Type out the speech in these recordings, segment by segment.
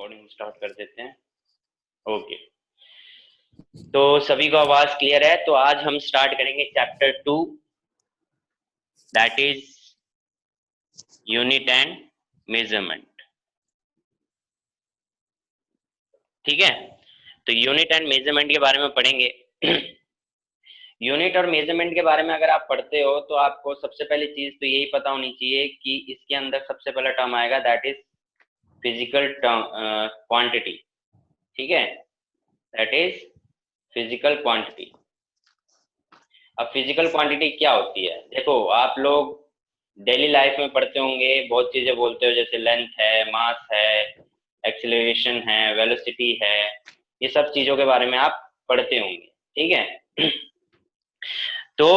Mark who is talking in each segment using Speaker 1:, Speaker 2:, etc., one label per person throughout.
Speaker 1: Recording start कर देते हैं। ओके, तो सभी को आवाज क्लियर है? तो आज हम स्टार्ट करेंगे chapter 2, that is unit and measurement. ठीक है, तो यूनिट एंड मेजरमेंट के बारे में पढ़ेंगे। यूनिट और मेजरमेंट के बारे में अगर आप पढ़ते हो तो आपको सबसे पहली चीज तो यही पता होनी चाहिए कि इसके अंदर सबसे पहला टर्म आएगा, that is physical term quantity. ठीक है, दैट इज फिजिकल क्वांटिटी। अब फिजिकल क्वांटिटी क्या होती है? देखो, आप लोग डेली लाइफ में पढ़ते होंगे, बहुत चीजें बोलते हो, जैसे लेंथ है, मास है, एक्सीलरेशन है, वेलोसिटी है, ये सब चीजों के बारे में आप पढ़ते होंगे। ठीक है। तो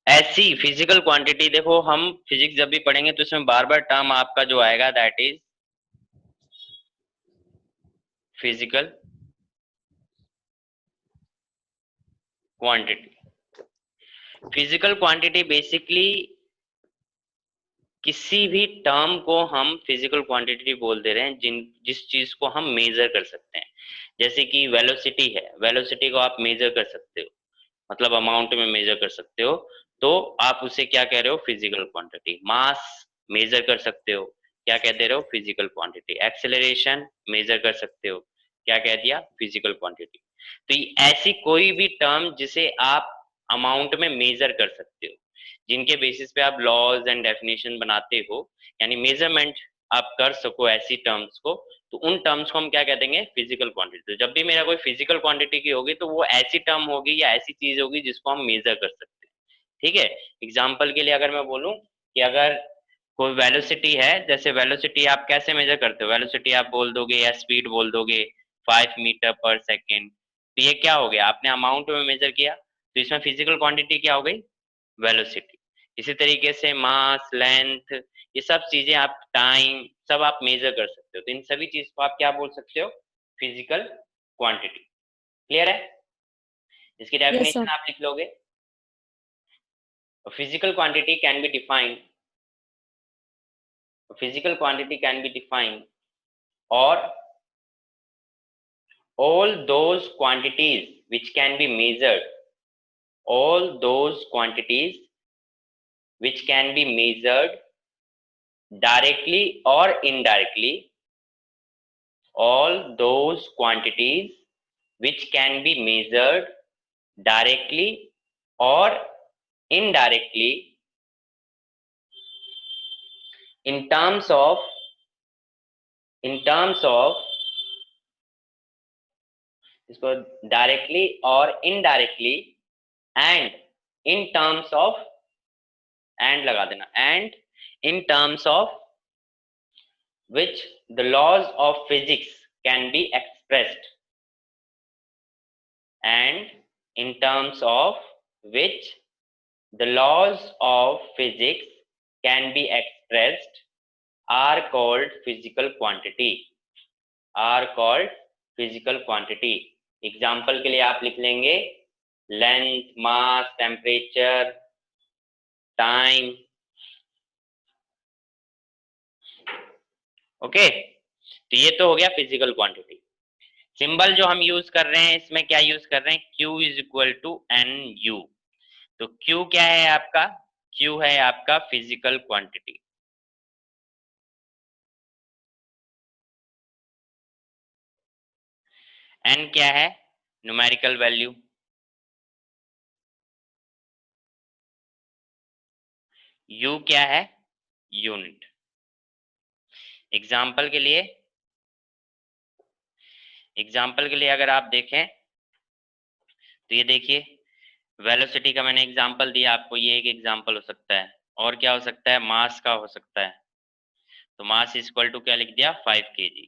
Speaker 1: ऐसी फिजिकल क्वांटिटी, देखो हम फिजिक्स जब भी पढ़ेंगे तो इसमें बार बार टर्म आपका जो आएगा, that is physical quantity. Physical quantity basically किसी भी टर्म को हम फिजिकल क्वांटिटी बोल दे रहे हैं जिस चीज को हम मेजर कर सकते हैं। जैसे कि वेलोसिटी है, वेलोसिटी को आप मेजर कर सकते हो, मतलब अमाउंट में मेजर कर सकते हो, तो आप उसे क्या कह रहे हो? Physical quantity. मास मेजर कर सकते हो, क्या कहते रहे हो? Physical quantity. एक्सेलरेशन मेजर कर सकते हो, क्या कह दिया? Physical quantity. तो ऐसी कोई भी टर्म जिसे आप अमाउंट में मेजर कर सकते हो, जिनके बेसिस पे आप लॉज एंड डेफिनेशन बनाते हो, यानी मेजरमेंट आप कर सको ऐसी टर्म्स को, तो उन टर्म्स को हम क्या कह देंगे? Physical quantity. तो जब भी मेरा कोई फिजिकल क्वांटिटी की होगी तो वो ऐसी टर्म होगी या ऐसी चीज होगी जिसको हम मेजर कर सकते हैं। ठीक है, एग्जाम्पल के लिए अगर मैं बोलूं कि अगर कोई वेलोसिटी है, जैसे वेलोसिटी आप कैसे मेजर करते हो? वेलोसिटी आप बोल दोगे या स्पीड बोल दोगे 5 मीटर पर सेकेंड, तो ये क्या हो गया? आपने अमाउंट में मेजर किया, तो इसमें फिजिकल क्वांटिटी क्या हो गई? वेलोसिटी। इसी तरीके से मास, लेंथ, ये सब चीजें आप, टाइम, सब आप मेजर कर सकते हो, तो इन सभी चीज को आप क्या बोल सकते हो? Physical quantity. क्लियर है? इसकी
Speaker 2: Yes, sir.
Speaker 1: डेफिनेशन आप लिख लोगे। Physical quantity can be defined, physical quantity can be defined और all those quantities which can be measured, all those quantities which can be measured directly or indirectly, all those quantities which can be measured directly or indirectly in terms of in terms of इसको directly or indirectly and in terms of, and लगा देना, and in terms of which the laws of physics can be expressed, and in terms of which the laws of physics can be expressed are called physical quantity, are called physical quantity. Example के लिए आप लिख लेंगे length, मास, temperature, time. Okay, तो ये तो हो गया फिजिकल क्वांटिटी। सिंबल जो हम यूज कर रहे हैं, इसमें क्या यूज कर रहे हैं? Q is equal to N U. तो Q क्या है आपका? Q है आपका फिजिकल क्वांटिटी। N क्या है? Numerical value. U क्या है? यूनिट। एग्जाम्पल के लिए, अगर आप देखें तो ये देखिए, वेलोसिटी का मैंने एग्जाम्पल दिया आपको, ये एक एग्जाम्पल हो सकता है। और क्या हो सकता है? मास का हो सकता है। तो मास इक्वल टू क्या लिख दिया? 5 kg।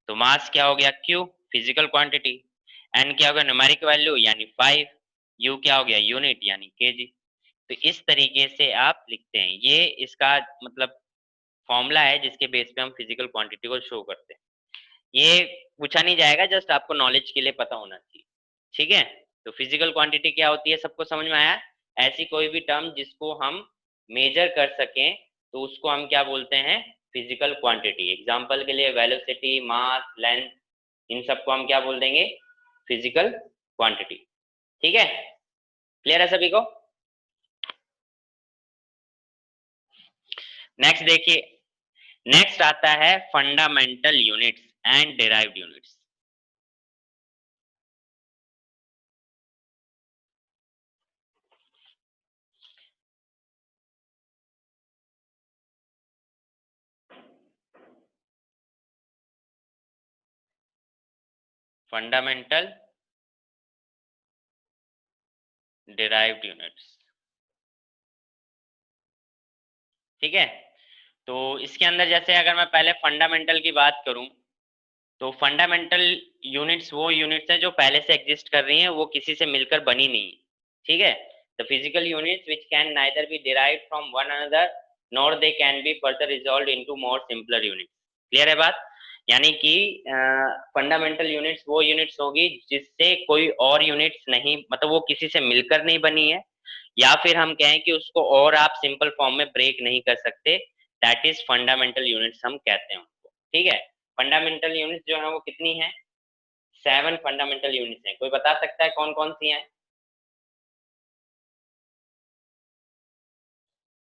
Speaker 1: तो मास क्या हो गया? Q, physical quantity. N क्या हो गया? न्यूमेरिक वैल्यू यानी 5। U क्या हो गया? यूनिट यानी kg। तो इस तरीके से आप लिखते हैं, ये इसका मतलब फॉर्मूला है जिसके बेस पे हम फिजिकल क्वांटिटी को शो करते हैं। ये पूछा नहीं जाएगा, जस्ट आपको नॉलेज के लिए पता होना चाहिए। ठीक है, तो फिजिकल क्वांटिटी क्या होती है, सबको समझ में आया? ऐसी कोई भी टर्म जिसको हम मेजर कर सकें तो उसको हम क्या बोलते हैं? Physical quantity. एग्जांपल के लिए वेलोसिटी, मास, लेंथ, इन सबको हम क्या बोल देंगे? Physical quantity. ठीक है, क्लियर है सभी को? नेक्स्ट देखिए, नेक्स्ट आता है fundamental units and derived units. Fundamental derived units, ठीक है। तो इसके अंदर जैसे अगर मैं पहले फंडामेंटल की बात करूं, तो फंडामेंटल यूनिट्स वो यूनिट्स हैं जो पहले से एग्जिस्ट कर रही हैं, वो किसी से मिलकर बनी नहीं, ठीक है। The physical units which can neither be derived from one another nor they can be further resolved into more simpler units. Clear है बात? यानी कि फंडामेंटल यूनिट्स वो यूनिट्स होगी जिससे कोई और यूनिट्स नहीं, मतलब वो किसी से मिलकर नहीं बनी है, या फिर हम कहें कि उसको और आप सिंपल फॉर्म में ब्रेक नहीं कर सकते, दैट इज फंडामेंटल यूनिट्स हम कहते हैं उनको, ठीक है। फंडामेंटल यूनिट्स जो है वो कितनी है? 7 फंडामेंटल यूनिट्स हैं। कोई बता सकता है कौन कौन सी हैं?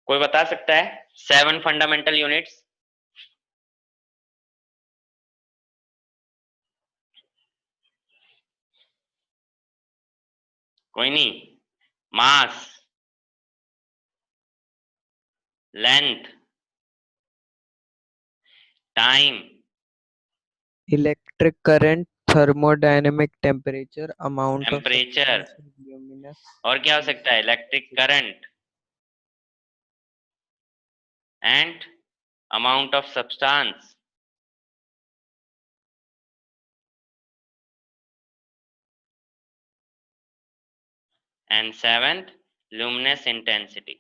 Speaker 1: कोई बता सकता है 7 फंडामेंटल यूनिट्स? कोई नहीं। Mass, length, time,
Speaker 2: electric current, thermodynamic temperature, amount of
Speaker 1: temperature,
Speaker 2: substance, luminous
Speaker 1: और क्या हो सकता है? Electric current and amount of substance, and 7th luminous intensity।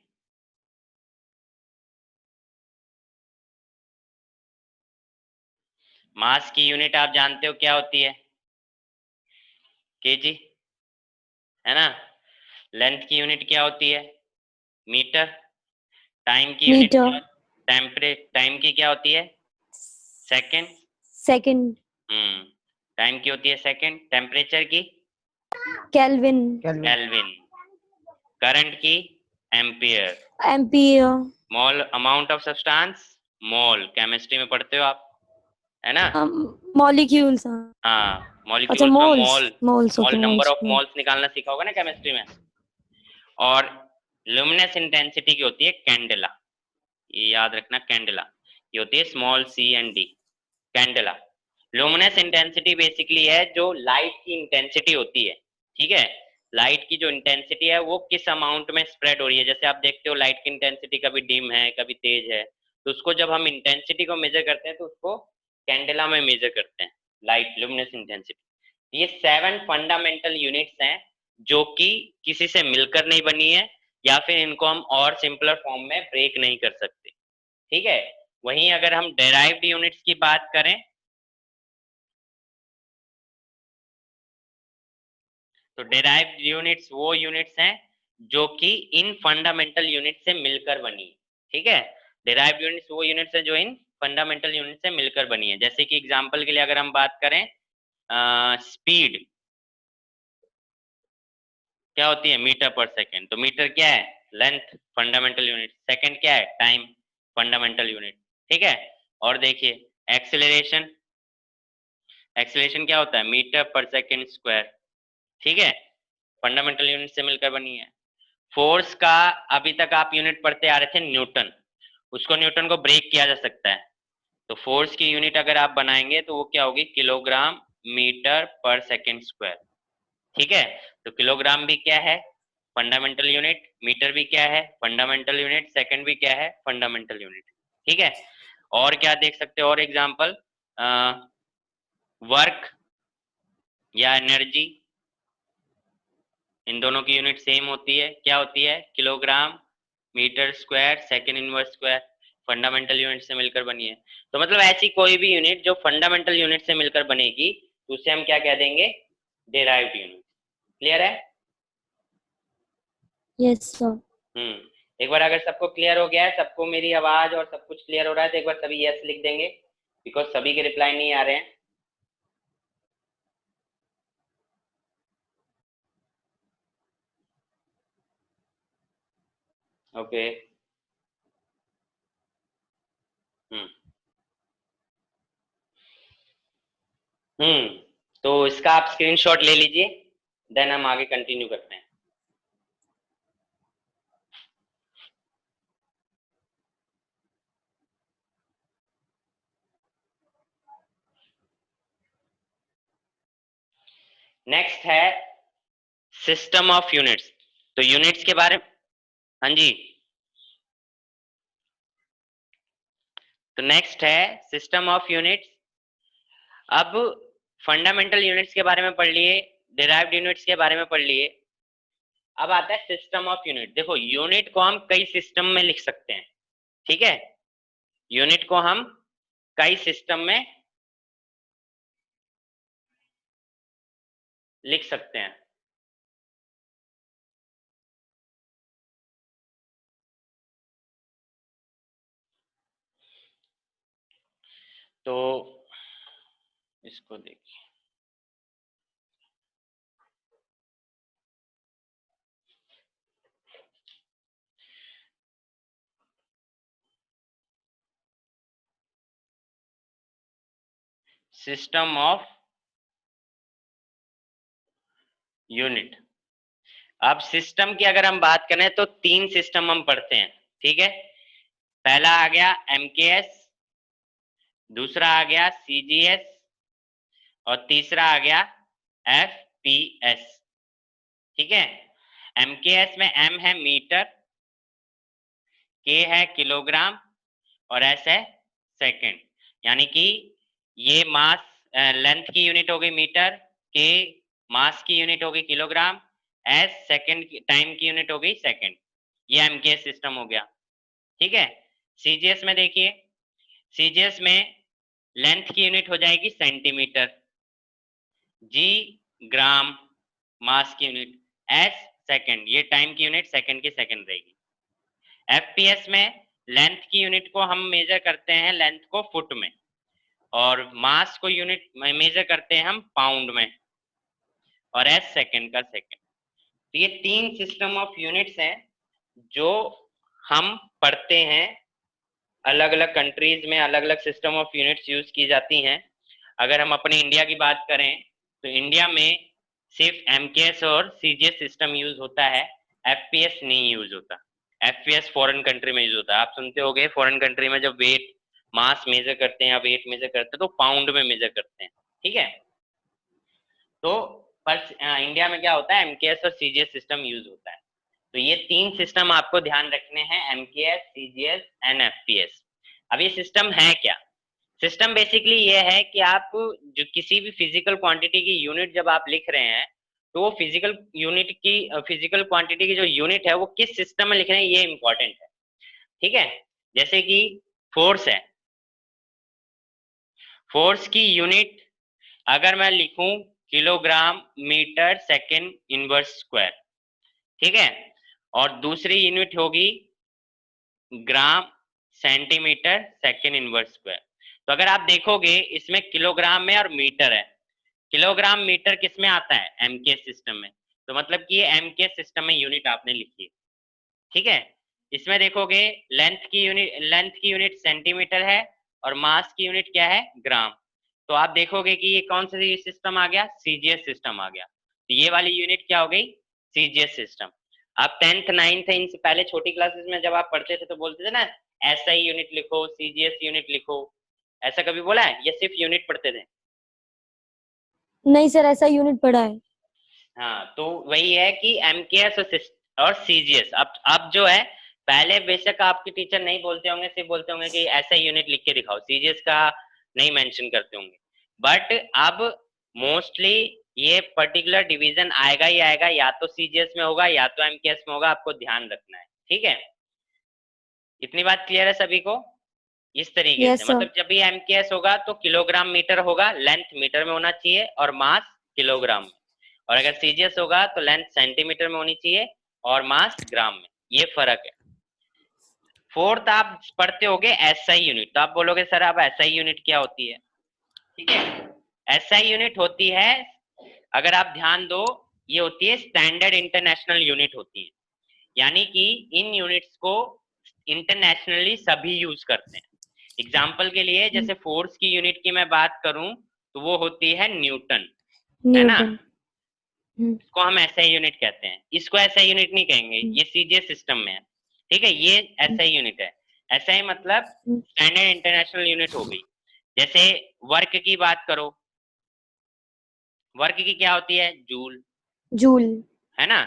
Speaker 1: Mass की यूनिट आप जानते हो क्या होती है? केजी, है ना। लेंथ की यूनिट क्या होती है? मीटर। टाइम की यूनिट
Speaker 3: मीटर।
Speaker 1: क्या? टाइम की क्या होती है? सेकंड।
Speaker 3: सेकंड।
Speaker 1: टाइम की होती है सेकंड। टेम्परेचर की?
Speaker 3: केल्विन।
Speaker 1: केल्विन। करंट की? Ampere.
Speaker 3: Ampere.
Speaker 1: Mole, amount of substance, mole, chemistry में पढ़ते हो आप, है ना।
Speaker 3: मॉलिक्यूल्स।
Speaker 1: हाँ,
Speaker 3: अच्छा,
Speaker 1: मॉलिक्यूल्स में
Speaker 3: moles.
Speaker 1: Mole,
Speaker 3: moles,
Speaker 1: mole
Speaker 3: okay,
Speaker 1: number
Speaker 3: moles.
Speaker 1: Of moles निकालना सीखा होगा ना केमिस्ट्री में। और ल्यूमिनेस इंटेंसिटी की होती है कैंडेला, ये याद रखना, कैंडेला, ये होती है small C and D, candela. Luminous intensity basically है जो लाइट की इंटेंसिटी होती है, ठीक है। लाइट की जो इंटेंसिटी है वो किस अमाउंट में स्प्रेड हो रही है। जैसे आप देखते हो लाइट की इंटेंसिटी कभी डिम है कभी तेज है, तो उसको जब हम इंटेंसिटी को मेजर करते हैं तो उसको कैंडेला में मेजर करते हैं, लाइट लुमिनस इंटेंसिटी। ये 7 फंडामेंटल यूनिट्स हैं जो कि किसी से मिलकर नहीं बनी है, या फिर इनको हम और सिंपलर फॉर्म में ब्रेक नहीं कर सकते, ठीक है। वहीं अगर हम डेराइव्ड यूनिट्स की बात करें, तो डेराइव्ड यूनिट्स वो यूनिट्स हैं जो कि इन फंडामेंटल यूनिट से मिलकर बनी, ठीक है। डेराइव्ड यूनिट्स वो यूनिट्स हैं जो इन फंडामेंटल यूनिट से मिलकर बनी है। जैसे कि एग्जांपल के लिए अगर हम बात करें, स्पीड क्या होती है? मीटर पर सेकेंड। तो मीटर क्या है? Length, fundamental unit. सेकेंड क्या है? टाइम, फंडामेंटल यूनिट, ठीक है। और देखिए एक्सेलरेशन, एक्सेलरेशन क्या होता है? मीटर पर सेकेंड स्क्वायर, ठीक है, फंडामेंटल यूनिट से मिलकर बनी है। फोर्स का अभी तक आप यूनिट पढ़ते आ रहे थे न्यूटन, उसको न्यूटन को ब्रेक किया जा सकता है, तो फोर्स की यूनिट अगर आप बनाएंगे तो वो क्या होगी? किलोग्राम मीटर पर सेकेंड स्क्वायर, ठीक है। तो किलोग्राम भी क्या है? Fundamental unit. मीटर भी क्या है? Fundamental unit. सेकंड भी क्या है? फंडामेंटल यूनिट, ठीक है। और क्या देख सकते हो और एग्जांपल? वर्क या एनर्जी, इन दोनों की यूनिट सेम होती है, क्या होती है? Kilogram metre square second inverse square, fundamental unit से मिलकर बनी है। तो मतलब ऐसी कोई भी यूनिट जो फंडामेंटल यूनिट से मिलकर बनेगी तो उसे हम क्या कह देंगे? Derived unit. क्लियर है?
Speaker 3: Yes sir.
Speaker 1: एक बार अगर सबको क्लियर हो गया है, सबको मेरी आवाज और सब कुछ क्लियर हो रहा है, तो एक बार सभी यस लिख देंगे, बिकॉज सभी के रिप्लाई नहीं आ रहे हैं। ओके। हम्म हम्म तो इसका आप स्क्रीनशॉट ले लीजिए, देन हम आगे कंटिन्यू करते हैं। नेक्स्ट है सिस्टम ऑफ यूनिट्स। तो यूनिट्स के बारे में, हाँ जी, तो नेक्स्ट है सिस्टम ऑफ यूनिट्स। अब फंडामेंटल यूनिट्स के बारे में पढ़ लिए, डिराइव्ड यूनिट्स के बारे में पढ़ लिए, अब आता है सिस्टम ऑफ यूनिट। देखो यूनिट को हम कई सिस्टम में लिख सकते हैं, ठीक है, यूनिट को हम कई सिस्टम में लिख सकते हैं। तो इसको देखिए, सिस्टम ऑफ यूनिट। अब सिस्टम की अगर हम बात करें तो तीन सिस्टम हम पढ़ते हैं, ठीक है। पहला आ गया एमकेएस, दूसरा आ गया सीजीएस, और तीसरा आ गया एफपीएस, ठीक है। एमकेएस में एम है मीटर, के है किलोग्राम, और एस है सेकंड। यानी कि ये मास लेंथ की यूनिट हो गई मीटर, के मास की यूनिट हो गई किलोग्राम, एस सेकंड टाइम की यूनिट हो गई सेकंड। ये एमकेएस सिस्टम हो गया, ठीक है। सीजीएस में देखिए, सीजीएस में लेंथ की यूनिट हो जाएगी सेंटीमीटर, जी ग्राम, मास की यूनिट, एस सेकंड, ये टाइम की यूनिट सेकंड की सेकंड रहेगी। एफपीएस में लेंथ की यूनिट को हम मेजर करते हैं, लेंथ को फुट में, और मास को यूनिट मेजर करते हैं हम पाउंड में, और एस सेकंड का सेकंड। तो ये तीन सिस्टम ऑफ यूनिट्स हैं जो हम पढ़ते हैं। अलग अलग कंट्रीज में अलग अलग सिस्टम ऑफ यूनिट्स यूज की जाती हैं। अगर हम अपने इंडिया की बात करें तो इंडिया में सिर्फ एमकेएस और सीजीएस सिस्टम यूज होता है, एफपीएस नहीं यूज होता। एफपीएस फॉरेन कंट्री में यूज होता है। आप सुनते होंगे फॉरेन कंट्री में जब वेट मास मेजर करते हैं या वेट मेजर करते हैं तो पाउंड में मेजर करते हैं, ठीक है। तो पर इंडिया में क्या होता है, एमकेएस और सीजीएस सिस्टम यूज होता है। तो ये तीन सिस्टम आपको ध्यान रखने हैं, एमकेएस, सीजीएस एंड एफपीएस। अब ये सिस्टम है क्या? सिस्टम बेसिकली ये है कि आप जो किसी भी फिजिकल क्वांटिटी की यूनिट जब आप लिख रहे हैं तो वो फिजिकल क्वांटिटी की जो यूनिट है वो किस सिस्टम में लिख रहे हैं ये इंपॉर्टेंट है, ठीक है। जैसे कि फोर्स है, फोर्स की यूनिट अगर मैं लिखूं kilogram metre second inverse square, ठीक है, और दूसरी यूनिट होगी gram centimetre second inverse square. तो अगर आप देखोगे इसमें किलोग्राम में और मीटर है, किलोग्राम मीटर किस में आता है, एमकेएस सिस्टम में। तो मतलब कि ये एमकेएस सिस्टम में यूनिट आपने लिखी है, ठीक है। इसमें देखोगे लेंथ की यूनिट सेंटीमीटर है और मास की यूनिट क्या है, ग्राम। तो आप देखोगे कि ये कौन सा सिस्टम आ गया, सीजीएस सिस्टम आ गया। तो ये वाली यूनिट क्या हो गई, सीजीएस सिस्टम। आप 10th 9th इनसे पहले छोटी क्लासेस में जब आप पढ़ते थे तो बोलते थे ना एसआई यूनिट लिखो, सीजीएस यूनिट लिखो, ऐसा कभी बोला है या सिर्फ यूनिट पढ़ते थे?
Speaker 3: नहीं सर, ऐसा यूनिट पढ़ा है।
Speaker 1: हाँ, तो वही है कि एमकेएस और सीजीएस। अब जो है, पहले बेशक आपके टीचर नहीं बोलते होंगे, सिर्फ बोलते होंगे कि ऐसा यूनिट लिख के दिखाओ, सीजीएस का नहीं मेंशन करते होंगे। बट अब मोस्टली ये पर्टिकुलर डिवीजन आएगा ही आएगा, या तो सीजीएस में होगा या तो एमकेएस में होगा, आपको ध्यान रखना है, ठीक है। इतनी बात क्लियर है सभी को? इस तरीके से
Speaker 3: यस सर।
Speaker 1: मतलब जब भी एमकेएस होगा तो किलोग्राम मीटर होगा, लेंथ मीटर में होना चाहिए और मास किलोग्राम में। और अगर सीजीएस होगा तो लेंथ सेंटीमीटर में होनी चाहिए और मास ग्राम में। ये फर्क है, फोर्थ आप पढ़ते होगे एसआई यूनिट, तो आप बोलोगे सर अब एसआई यूनिट क्या होती है? ठीक है, एसआई यूनिट होती है, अगर आप ध्यान दो, ये होती है स्टैंडर्ड इंटरनेशनल यूनिट होती है, यानी कि इन यूनिट्स को इंटरनेशनली सभी यूज करते हैं। एग्जाम्पल के लिए जैसे फोर्स की यूनिट की मैं बात करूं तो वो होती है न्यूटन, है ना?
Speaker 3: न्यूटन।
Speaker 1: इसको हम एसआई यूनिट कहते हैं, इसको एसआई यूनिट नहीं कहेंगे, ये सीजीएस सिस्टम में है। ठीक है, ये एसआई यूनिट है। एसआई मतलब स्टैंडर्ड इंटरनेशनल यूनिट हो गई। जैसे वर्क की बात करो, वर्क की क्या होती है? Joule,
Speaker 3: joule.
Speaker 1: है ना?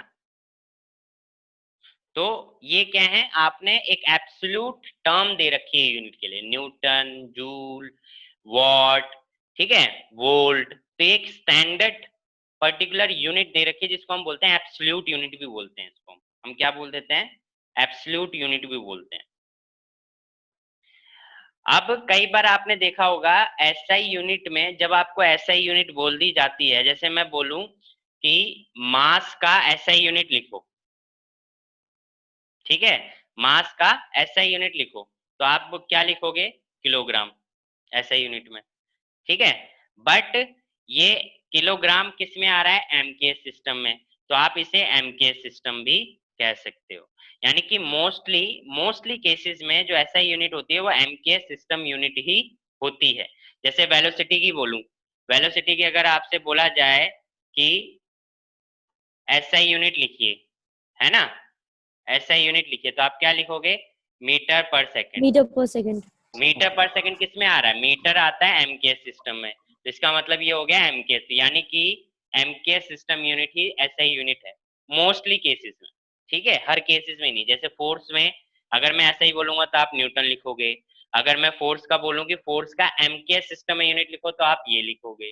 Speaker 1: तो ये क्या है, आपने एक एब्सोल्यूट टर्म दे रखी है यूनिट के लिए, न्यूटन, जूल, वॉट, ठीक है, वोल्ट। तो एक स्टैंडर्ड पर्टिकुलर यूनिट दे रखी है जिसको हम बोलते हैं एब्सोल्यूट यूनिट भी बोलते हैं। इसको हम क्या बोल देते हैं? एब्सोल्यूट यूनिट भी बोलते हैं। अब कई बार आपने देखा होगा एसआई यूनिट में, जब आपको एसआई यूनिट बोल दी जाती है, जैसे मैं बोलूं कि मास का एसआई यूनिट लिखो, ठीक है, मास का एसआई यूनिट लिखो, तो आप क्या लिखोगे? किलोग्राम, एसआई यूनिट में, ठीक है। बट ये किलोग्राम किस में आ रहा है? एमकेएस सिस्टम में, तो आप इसे एमकेएस सिस्टम भी कह सकते हो। यानी कि मोस्टली मोस्टली केसेस में जो एसआई यूनिट होती है वो एमकेएस सिस्टम यूनिट ही होती है। जैसे वेलोसिटी की बोलूं, वेलोसिटी की अगर आपसे बोला जाए कि एसआई यूनिट लिखिए, है ना, एसआई यूनिट लिखिए, तो आप क्या लिखोगे? मीटर पर सेकंड।
Speaker 3: मीटर पर सेकंड।
Speaker 1: मीटर पर सेकंड किस में आ रहा है? मीटर आता है एमकेएस सिस्टम में, तो इसका मतलब ये हो गया एमकेएस, यानी कि एमकेएस सिस्टम यूनिट ही एसआई यूनिट है मोस्टली केसेस में। ठीक है, हर केसेस में नहीं। जैसे फोर्स में अगर मैं ऐसा ही बोलूंगा तो आप न्यूटन लिखोगे, अगर मैं फोर्स का बोलूं कि फोर्स का एमकेएस सिस्टम में यूनिट लिखो तो आप ये लिखोगे।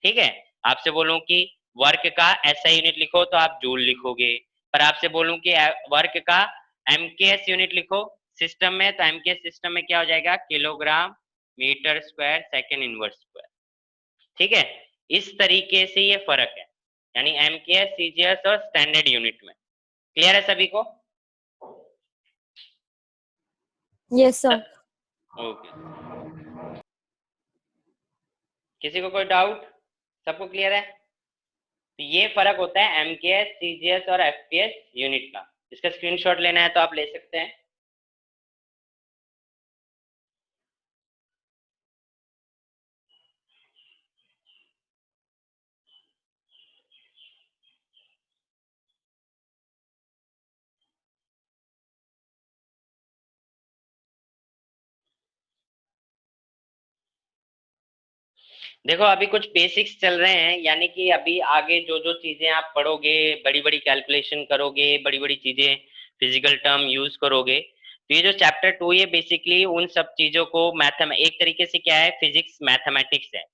Speaker 1: ठीक है, आपसे बोलूं कि वर्क का एसआई यूनिट लिखो तो आप जूल लिखोगे, पर आपसे बोलूं कि वर्क का एमकेएस यूनिट लिखो सिस्टम में, तो एमकेएस सिस्टम में क्या हो जाएगा? Kilogram metre square second inverse square. ठीक है, इस तरीके से ये फर्क है, यानी एमकेएस, सीजीएस और स्टैंडर्ड यूनिट में। क्लियर है सभी को?
Speaker 3: Yes sir.
Speaker 1: ओके, किसी को कोई डाउट? सबको क्लियर है? तो ये फर्क होता है एमकेएस, सीजीएस और एफपीएस यूनिट का। इसका स्क्रीनशॉट लेना है तो आप ले सकते हैं। देखो अभी कुछ बेसिक्स चल रहे हैं, यानी कि अभी आगे जो जो चीजें आप पढ़ोगे, बड़ी बड़ी कैलकुलेशन करोगे, बड़ी बड़ी चीजें फिजिकल टर्म यूज करोगे, तो ये जो चैप्टर 2 ये बेसिकली उन सब चीजों को एक तरीके से क्या है, फिजिक्स मैथमेटिक्स है।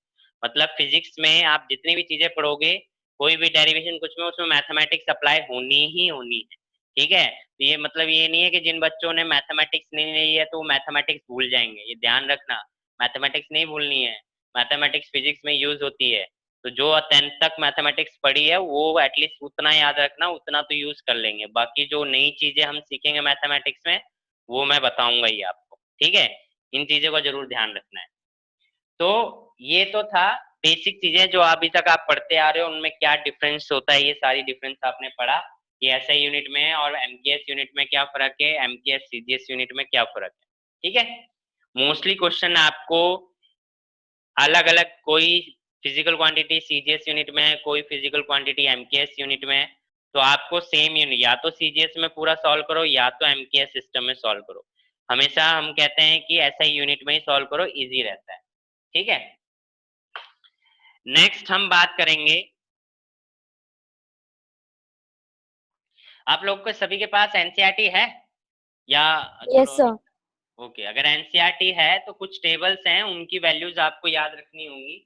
Speaker 1: मतलब फिजिक्स में आप जितनी भी चीजें पढ़ोगे, कोई भी डेरिवेशन कुछ में, उसमें मैथमेटिक्स अप्लाई होनी ही होनी है। ठीक है, तो ये मतलब ये नहीं है कि जिन बच्चों ने मैथमेटिक्स नहीं ली है तो वो मैथमेटिक्स भूल जाएंगे, ये ध्यान रखना। मैथमेटिक्स नहीं भूलनी है, मैथमेटिक्स फिजिक्स में यूज होती है। तो जो 10th तक मैथमेटिक्स पढ़ी है वो एटलीस्ट उतना याद रखना, उतना तो यूज कर लेंगे। बाकी जो नई चीजें हम सीखेंगे मैथमेटिक्स में वो मैं बताऊंगा ही आपको। ठीक है, इन चीजों का जरूर ध्यान रखना है। तो ये तो था बेसिक चीजें जो अभी तक आप पढ़ते आ रहे हो, उनमें क्या डिफरेंस होता है, ये सारी डिफरेंस आपने पढ़ा कि एसआई यूनिट में और एमकेएस यूनिट में क्या फर्क है, एमकेएस सीजीएस यूनिट में क्या फर्क है। ठीक है, मोस्टली क्वेश्चन आपको अलग अलग, कोई फिजिकल क्वांटिटी सीजीएस यूनिट में है, कोई फिजिकल क्वांटिटी एमकेएस यूनिट में है, तो आपको सेम यूनिट या तो सीजीएस में पूरा सॉल्व करो या तो एमकेएस सिस्टम में सॉल्व करो। हमेशा हम कहते हैं कि एसआई यूनिट में ही सॉल्व करो, इजी रहता है। ठीक है, नेक्स्ट हम बात करेंगे, आप लोग को सभी के पास एनसीईआरटी है या?
Speaker 3: यस
Speaker 1: चलो,
Speaker 3: सर।
Speaker 1: ओके, अगर एनसीईआरटी है तो कुछ टेबल्स हैं, उनकी वैल्यूज आपको याद रखनी होंगी।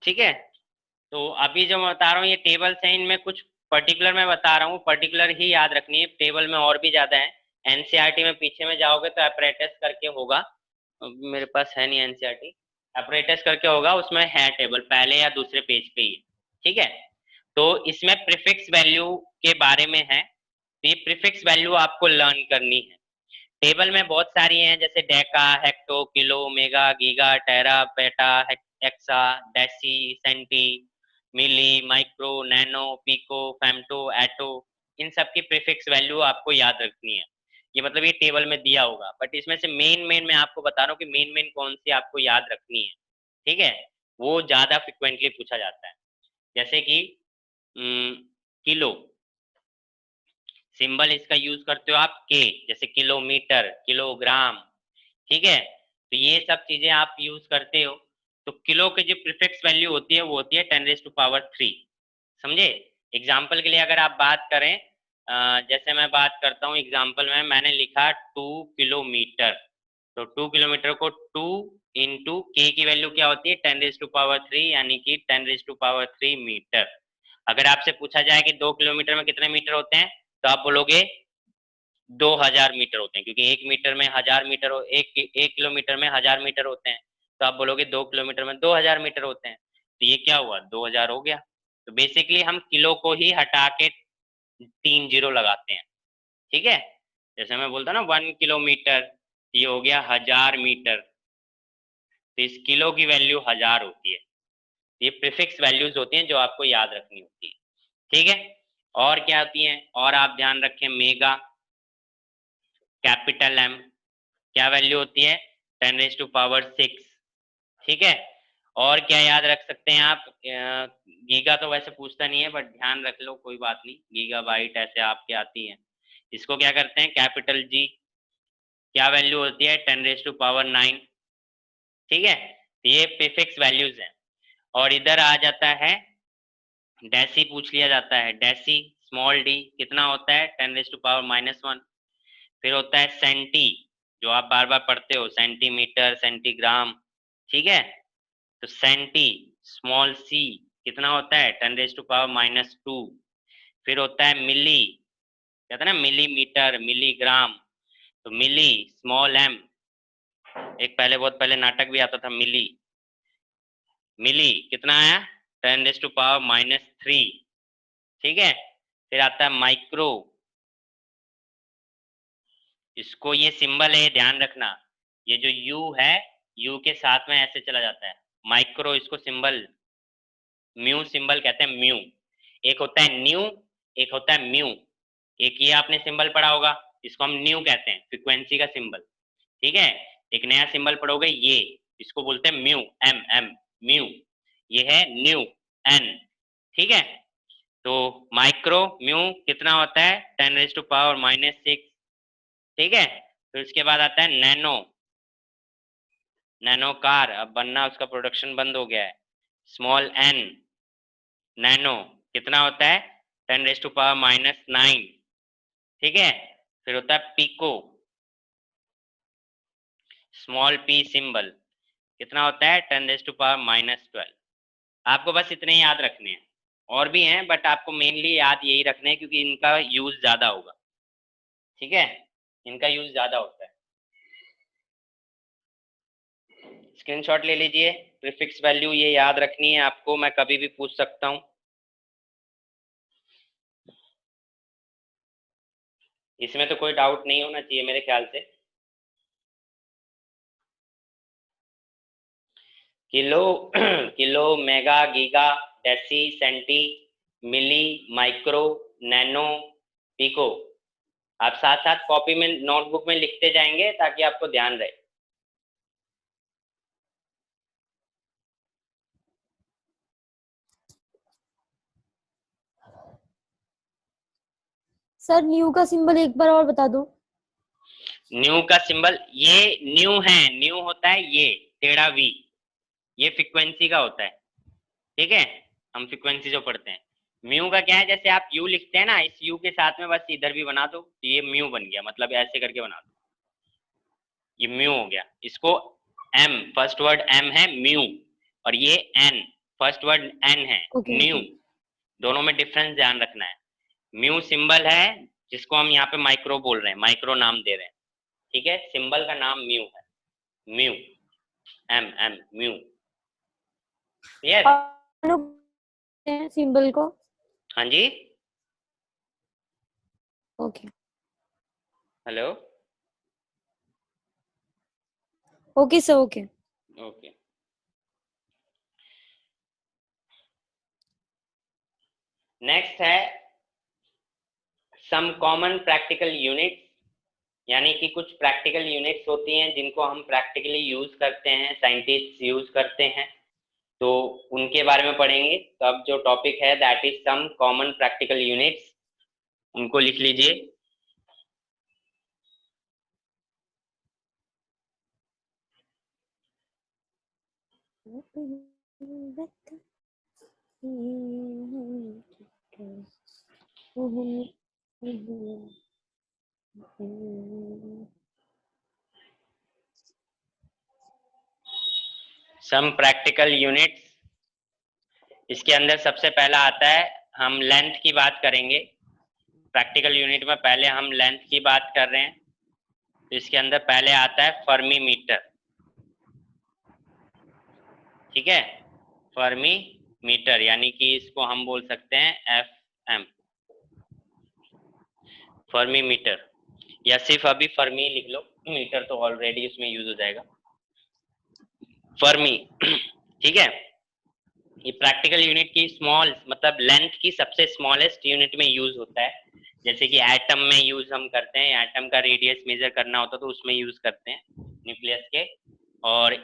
Speaker 1: ठीक है, तो अभी जो मैं बता रहा हूँ ये टेबल्स हैं, इनमें कुछ पर्टिकुलर मैं बता रहा हूँ, पर्टिकुलर ही याद रखनी है, टेबल में और भी ज्यादा है। एनसीईआरटी में पीछे में जाओगे तो अपरेटस करके होगा, मेरे पास है नहीं एनसीईआरटी, अपरेटस करके होगा, उसमें है टेबल, पहले या दूसरे पेज पे ही है। ठीक है, तो इसमें प्रीफिक्स वैल्यू के बारे में है, तो ये प्रीफिक्स वैल्यू आपको लर्न करनी है। टेबल में बहुत सारी हैं, जैसे deca, hecto, kilo, mega, giga, tera, peta, exa, deci, centi, milli, micro, nano, pico, femto, atto, इन सब की प्रीफिक्स वैल्यू आपको याद रखनी है। ये मतलब ये टेबल में दिया होगा, बट इसमें से मेन मेन मैं आपको बता रहा हूँ कि मेन मेन कौन सी आपको याद रखनी है, ठीक है। वो ज्यादा फ्रिक्वेंटली पूछा जाता है। जैसे कि किलो, सिंबल इसका यूज करते हो आप के, जैसे किलोमीटर, किलोग्राम, ठीक है। तो ये सब चीजें आप यूज करते हो। तो किलो की जो प्रीफिक्स वैल्यू होती है वो होती है 10⁻3। समझे? एग्जाम्पल के लिए अगर आप बात करें, जैसे मैं बात करता हूँ एग्जाम्पल में, मैंने लिखा 2 किलोमीटर, तो 2 किलोमीटर को 2 इंटू के की वैल्यू क्या होती है 10⁻3, यानी कि 10⁻3 मीटर। अगर आपसे पूछा जाए कि 2 किलोमीटर में कितने मीटर होते हैं, तो आप बोलोगे 2000 मीटर होते हैं, क्योंकि 1 मीटर में 1000 मीटर एक किलोमीटर में 1000 मीटर होते हैं। तो आप बोलोगे 2 किलोमीटर में 2000 मीटर होते हैं, तो ये क्या हुआ 2000 हो गया। तो बेसिकली हम किलो को ही हटा के 3 जीरो लगाते हैं, ठीक है। जैसे मैं बोलता ना 1 किलोमीटर, ये हो गया 1000 मीटर, तो इस किलो की वैल्यू 1000 होती है। ये प्रीफिक्स वैल्यूज होती हैं जो आपको याद रखनी होती है, ठीक है। और क्या होती हैं, और आप ध्यान रखें, मेगा, कैपिटल एम, क्या वैल्यू होती है 10⁻6, ठीक है। और क्या याद रख सकते हैं आप, गीगा तो वैसे पूछता नहीं है, बट ध्यान रख लो, कोई बात नहीं, गीगा बाइट ऐसे आपके आती है। इसको क्या करते हैं, कैपिटल जी, क्या वैल्यू होती है 10⁻9, ठीक है। तो ये प्रीफिक्स वैल्यूज हैं। और इधर आ जाता है डेसी, पूछ लिया जाता है डेसी, स्मॉल डी कितना होता है 10⁻−1। फिर होता है सेंटी, जो आप बार बार पढ़ते हो, सेंटीमीटर, सेंटीग्राम, ठीक है। तो सेंटी, स्मॉल सी, कितना होता है 10⁻−2। फिर होता है मिली, कहते हैं ना मिलीमीटर, मिलीग्राम, तो मिली, स्मॉल एम, एक पहले बहुत पहले नाटक भी आता था मिली, मिली कितना आया 10⁻−3, ठीक है। फिर आता है माइक्रो, इसको, ये सिंबल है ध्यान रखना, ये जो यू है, यू के साथ में ऐसे चला जाता है, माइक्रो, इसको सिंबल म्यू सिंबल कहते हैं, म्यू। एक होता है न्यू, एक होता है म्यू। एक ये आपने सिंबल पढ़ा होगा, इसको हम न्यू कहते हैं, फ्रीक्वेंसी का सिंबल, ठीक है। एक नया सिंबल पढ़ोगे ये, इसको बोलते हैं म्यू, एम एम, म्यू। ये है न्यू, एन, ठीक है। तो माइक्रो म्यू कितना होता है 10⁻−6, ठीक है। फिर उसके बाद आता है नैनो, नैनो कार, अब बनना, उसका प्रोडक्शन बंद हो गया है। स्मॉल एन, नैनो कितना होता है 10⁻−9, ठीक है। फिर होता है पिको, स्मॉल पी सिंबल, कितना होता है 10⁻−12। आपको बस इतने याद रखने हैं, और भी हैं बट आपको मेनली याद यही रखने हैं, क्योंकि इनका यूज ज्यादा होगा, ठीक है, इनका यूज ज्यादा होता है। स्क्रीनशॉट ले लीजिए, प्रीफिक्स वैल्यू ये याद रखनी है आपको, मैं कभी भी पूछ सकता हूँ। इसमें तो कोई डाउट नहीं होना चाहिए मेरे ख्याल से। Kilo kilo, mega, giga, deci, centi, milli, micro, nano, pico, आप साथ साथ कॉपी में, नोटबुक में लिखते जाएंगे ताकि आपको ध्यान रहे।
Speaker 3: सर न्यू का सिंबल एक बार और बता दो।
Speaker 1: न्यू का सिंबल, ये न्यू है, न्यू होता है ये टेढ़ा वी, ये फ्रीक्वेंसी का होता है, ठीक है। हम फ्रीक्वेंसी जो पढ़ते हैं, म्यू का क्या है, जैसे आप यू लिखते हैं ना, इस यू के साथ में बस इधर भी बना दो, तो ये म्यू बन गया, मतलब ऐसे करके बना दो, ये म्यू हो गया। इसको एम, फर्स्ट वर्ड एम है म्यू, और ये एन, फर्स्ट वर्ड एन है
Speaker 3: ओके
Speaker 1: न्यू,
Speaker 3: ओके।
Speaker 1: दोनों में डिफरेंस ध्यान रखना है। म्यू सिंबल है, जिसको हम यहाँ पे माइक्रो बोल रहे हैं, माइक्रो नाम दे रहे हैं, ठीक है। सिंबल का नाम म्यू है, mu, M M, mu, clear.
Speaker 3: और सिंबल को।
Speaker 1: हाँ जी,
Speaker 3: okay.
Speaker 1: Hello.
Speaker 3: Okay, sir. Okay.
Speaker 1: Okay. Next है सम कॉमन प्रैक्टिकल यूनिट्स, यानी कि कुछ प्रैक्टिकल यूनिट्स होती हैं जिनको हम प्रैक्टिकली यूज करते हैं, साइंटिस्ट यूज करते हैं, तो उनके बारे में पढ़ेंगे। तो अब जो टॉपिक है that is some common practical units, उनको लिख लीजिए। सम प्रैक्टिकल यूनिट्स, इसके अंदर सबसे पहला आता है, हम लेंथ की बात करेंगे। प्रैक्टिकल यूनिट में पहले हम लेंथ की बात कर रहे हैं, तो इसके अंदर पहले आता है फर्मी मीटर। ठीक है, फर्मी मीटर, यानी कि इसको हम बोल सकते हैं FM, फर्मी मीटर, या सिर्फ अभी फर्मी लिख लो, मीटर तो ऑलरेडी उसमें यूज हो जाएगा, फर्मी। ठीक है, ये प्रैक्टिकल यूनिट की स्मॉल, मतलब लेंथ की सबसे स्मॉलेस्ट यूनिट में यूज होता है। जैसे कि एटम में यूज हम करते हैं, एटम का रेडियस मेजर करना होता है तो उसमें यूज करते हैं न्यूक्लियस के। और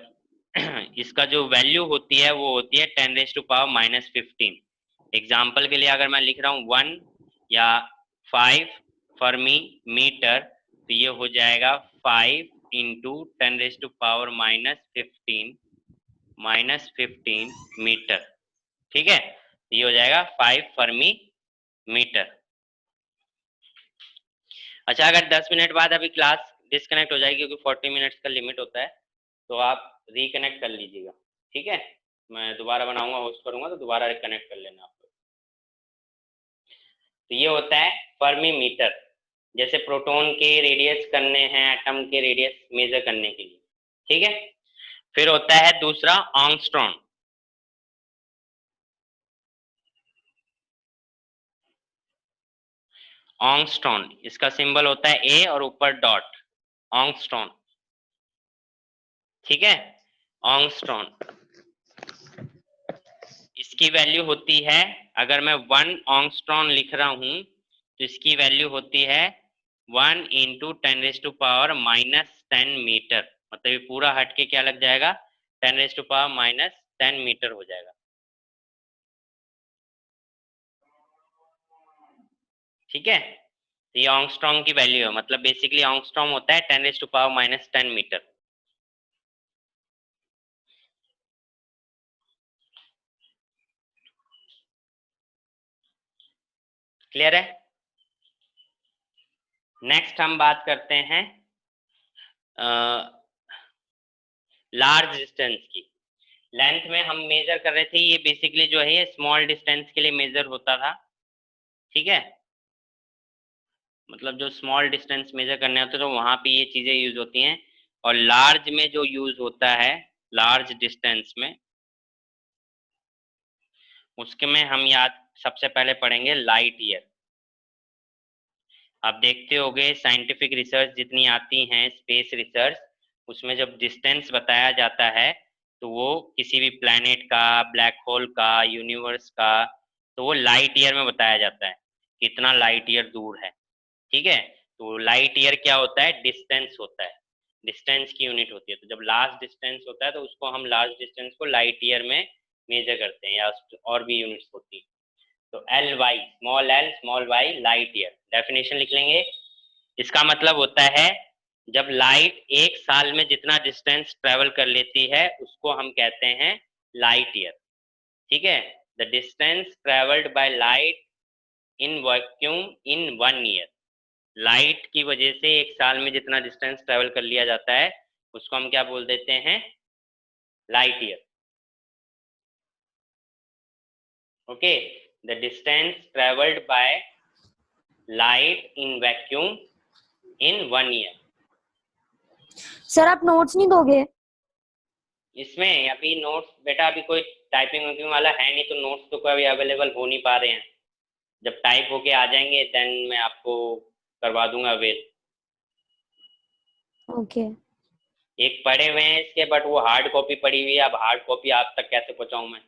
Speaker 1: इसका जो वैल्यू होती है वो होती है 10⁻⁻15। एग्जाम्पल के लिए अगर मैं लिख रहा हूँ 1 या 5 फर्मी मीटर, तो ये हो जाएगा 5 × 10⁻⁻15 मीटर। ठीक है, ये हो जाएगा 5 फर्मी मीटर। अच्छा, अगर 10 मिनट बाद अभी क्लास डिस्कनेक्ट हो जाएगी, क्योंकि 40 मिनट्स का लिमिट होता है, तो आप रिकनेक्ट कर लीजिएगा। ठीक है, मैं दोबारा बनाऊंगा, होस्ट करूंगा, तो दोबारा कनेक्ट कर लेना आप। तो ये होता है फर्मी मीटर, जैसे प्रोटॉन के रेडियस करने हैं, एटम के रेडियस मेजर करने के लिए। ठीक है, फिर होता है दूसरा एंगस्ट्रॉम। एंगस्ट्रॉम, इसका सिंबल होता है ए और ऊपर डॉट, एंगस्ट्रॉम। ठीक है, एंगस्ट्रॉम, इसकी वैल्यू होती है, अगर मैं 1 एंगस्ट्रॉम लिख रहा हूं तो इसकी वैल्यू होती है 1 × 10⁻⁻10 मीटर। मतलब ये पूरा हट के क्या लग जाएगा, 10⁻⁻10 मीटर हो जाएगा। ठीक है, तो ये एंगस्ट्रॉम की वैल्यू है, मतलब बेसिकली एंगस्ट्रॉम होता है 10⁻⁻10 मीटर। क्लियर है? नेक्स्ट हम बात करते हैं लार्ज डिस्टेंस की। लेंथ में हम मेजर कर रहे थे, ये बेसिकली जो है ये स्मॉल डिस्टेंस के लिए मेजर होता था। ठीक है, मतलब जो स्मॉल डिस्टेंस मेजर करने होते हैं तो वहां पे ये चीजें यूज होती हैं। और लार्ज में जो यूज होता है, लार्ज डिस्टेंस में, उसके में हम याद सबसे पहले पढ़ेंगे लाइट ईयर। आप देखते होंगे साइंटिफिक रिसर्च जितनी आती हैं, स्पेस रिसर्च, उसमें जब डिस्टेंस बताया जाता है तो वो किसी भी प्लैनेट का, ब्लैक होल का, यूनिवर्स का, तो वो लाइट ईयर में बताया जाता है, कितना लाइट ईयर दूर है। ठीक है, तो लाइट ईयर क्या होता है, डिस्टेंस होता है, डिस्टेंस की यूनिट होती है। तो जब लार्ज डिस्टेंस होता है तो उसको हम लार्ज डिस्टेंस को लाइट ईयर में मेजर करते हैं, या और भी यूनिट्स होती है। तो LY, small Y light year, definition लिख लेंगे। इसका मतलब होता है जब लाइट एक साल में जितना डिस्टेंस ट्रेवल कर लेती है उसको हम कहते हैं लाइट ईयर। ठीक है, the distance travelled by light in vacuum in 1 year. Light की वजह से एक साल में जितना डिस्टेंस ट्रेवल कर लिया जाता है उसको हम क्या बोल देते हैं, light year. Okay, the distance travelled by light in vacuum in 1 year.
Speaker 3: Sir आप नोट्स नहीं दोगे?
Speaker 1: इसमें अभी नोट्स बेटा अभी कोई टाइपिंग वाइपिंग वाला है नहीं, तो नोट्स तो कोई अभी अवेलेबल हो नहीं पा रहे हैं। जब टाइप होके आ जाएंगे देन मैं आपको करवा दूंगा अवेल।
Speaker 3: ओके।
Speaker 1: एक पढ़े हुए हैं इसके, बट वो हार्ड कॉपी पड़ी हुई है। अब हार्ड कॉपी आप तक कैसे पहुंचाऊं मैं?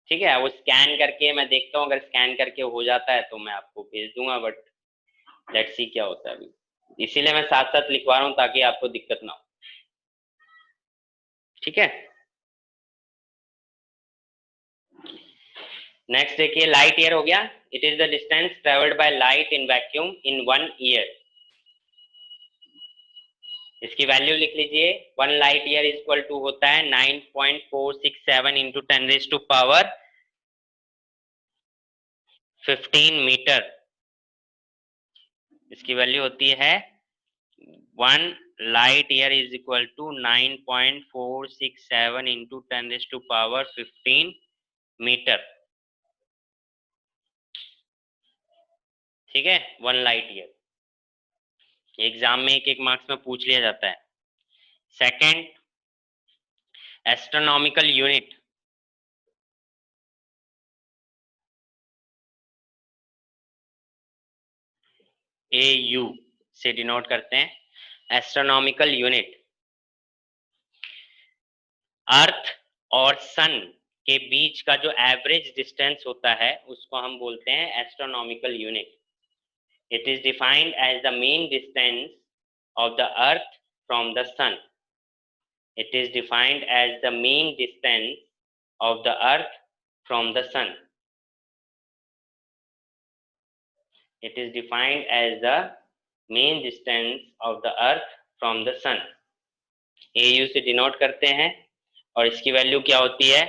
Speaker 1: ठीक है, वो स्कैन करके मैं देखता हूँ, अगर स्कैन करके हो जाता है तो मैं आपको भेज दूंगा, बट लेट्स सी क्या होता है अभी। इसीलिए मैं साथ साथ लिखवा रहा हूँ ताकि आपको दिक्कत ना हो। ठीक है, नेक्स्ट देखिए, लाइट ईयर हो गया। It is the distance travelled by light in vacuum in 1 year. इसकी वैल्यू लिख लीजिए। 1 लाइट ईयर इक्वल टू होता है 9.467 इंटू 10⁻⁻15 मीटर। इसकी वैल्यू होती है 1 light year is equal to 9.467 into 10⁻15 metre. ठीक है, 1 लाइट ईयर एग्जाम में एक मार्क्स में पूछ लिया जाता है। Second, astronomical unit. AU से डिनोट करते हैं एस्ट्रोनॉमिकल यूनिट। अर्थ और सन के बीच का जो एवरेज डिस्टेंस होता है उसको हम बोलते हैं astronomical unit. It is defined as the mean distance of the earth from the sun. It is defined as the mean distance of the earth from the sun. It is defined as the mean distance of the earth from the sun. AU से denote करते हैं और इसकी value क्या होती है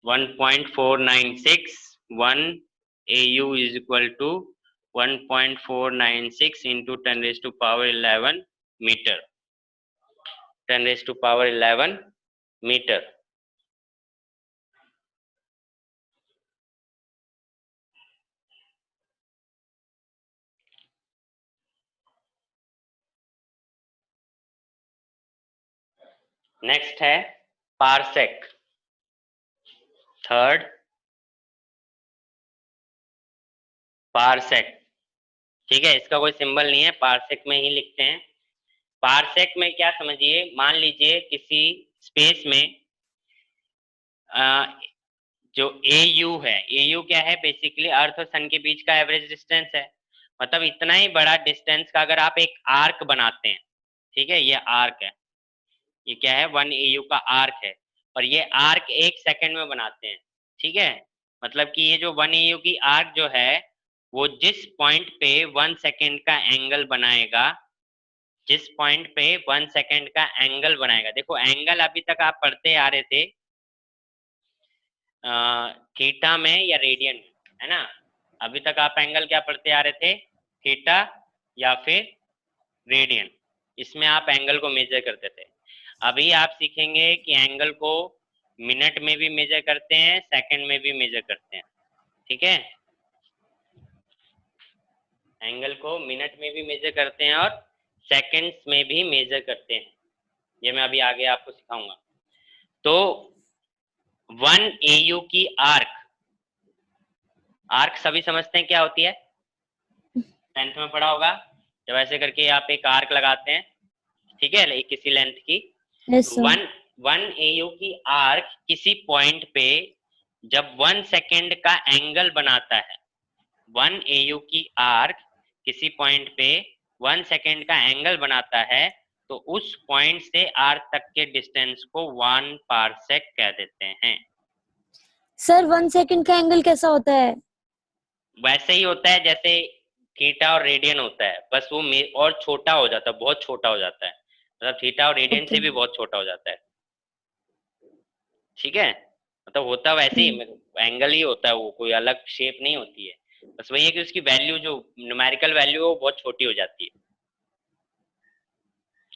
Speaker 1: 1.496। 1 AU is equal to 1.496 into 10⁻11 metre. 10⁻11 metre. Next है parsec. Third, parsec. ठीक है, इसका कोई सिंबल नहीं है, पारसेक में ही लिखते हैं। पारसेक में क्या समझिए, मान लीजिए किसी स्पेस में जो AU है, AU क्या है, बेसिकली अर्थ और सन के बीच का एवरेज डिस्टेंस है। मतलब इतना ही बड़ा डिस्टेंस का अगर आप एक आर्क बनाते हैं, ठीक है, ये आर्क है, ये क्या है 1 AU का आर्क है, और ये आर्क 1 सेकंड में बनाते हैं। ठीक है, मतलब कि ये जो 1 AU की आर्क जो है वो जिस पॉइंट पे 1 सेकंड का एंगल बनाएगा, जिस पॉइंट पे 1 सेकंड का एंगल बनाएगा, देखो एंगल अभी तक आप पढ़ते आ रहे थे थीटा में या रेडियन में, है ना। अभी तक आप एंगल क्या पढ़ते आ रहे थे, थीटा या फिर रेडियन, इसमें आप एंगल को मेजर करते थे। अभी आप सीखेंगे कि एंगल को मिनट में भी मेजर करते हैं, सेकंड में भी मेजर करते हैं। ठीक है, एंगल को मिनट में भी मेजर करते हैं और सेकंड्स में भी मेजर करते हैं, ये मैं अभी आगे आपको सिखाऊंगा। तो 1 AU की आर्क, आर्क सभी समझते हैं क्या होती है, 10th में पढ़ा होगा। जब ऐसे करके आप एक आर्क लगाते हैं, ठीक है, किसी लेंथ की,
Speaker 3: यस
Speaker 1: तो
Speaker 3: सर।
Speaker 1: 1 AU की आर्क किसी पॉइंट पे जब 1 सेकंड का एंगल बनाता है, 1 AU की आर्क किसी पॉइंट पे 1 सेकंड का एंगल बनाता है, तो उस पॉइंट से आर्क तक के डिस्टेंस को 1 पारसेक कह देते हैं।
Speaker 3: सर 1 सेकंड का एंगल कैसा होता है?
Speaker 1: वैसे ही होता है जैसे थीटा और रेडियन होता है, बस वो और छोटा हो जाता है, बहुत छोटा हो जाता है, मतलब थीटा और रेडियन से भी बहुत छोटा हो जाता है। ठीक है, मतलब होता वैसे ही एंगल ही होता है, वो कोई अलग शेप नहीं होती है, बस वही है कि उसकी वैल्यू जो न्यूमेरिकल वैल्यू है वो बहुत छोटी हो जाती है।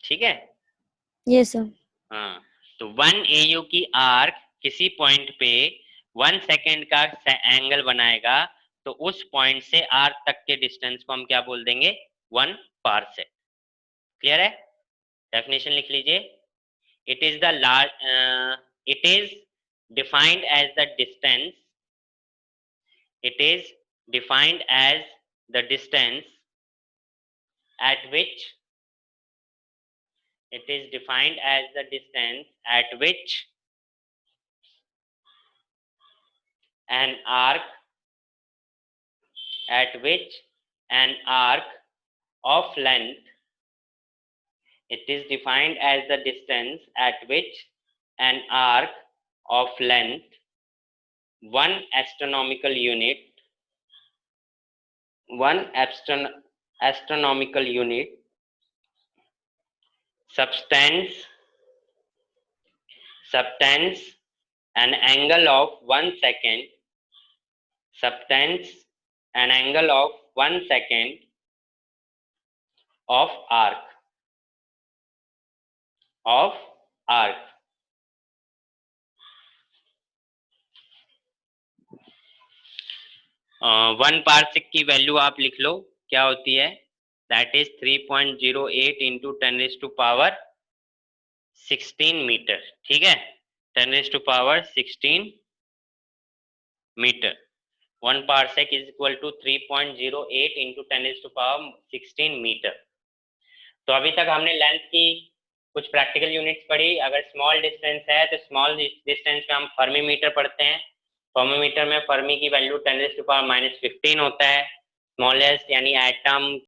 Speaker 1: ठीक है,
Speaker 3: यस सर।
Speaker 1: हाँ, तो 1 AU की आर्क किसी पॉइंट पे 1 सेकंड का एंगल बनाएगा, तो उस पॉइंट से आर्क तक के डिस्टेंस को हम क्या बोल देंगे, 1 पारसेक। क्लियर है, डेफिनेशन लिख लीजिए। It is the it is defined as the distance, it is defined as the distance at which It is defined as the distance at which an arc of length. It is defined as the distance at which an arc of length, one astronomical unit, subtends an angle of 1 second, of arc. One parsec की value आप लिख लो क्या होती है, that is 3.08 into 10⁻16 metre, ठीक है, 10⁻16 metre. 1 parsec is equal to 3.08 into 10⁻16 metre. तो अभी तक हमने लेंथ की कुछ प्रैक्टिकल यूनिट्स पढ़ी. अगर स्मॉल डिस्टेंस है तो स्मॉल डिस्टेंस में हम फर्मी मीटर पढ़ते हैं. फर्मी मीटर में फर्मी की वैल्यू 10⁻⁻15 होता है. स्मॉलेस्ट यानी एटम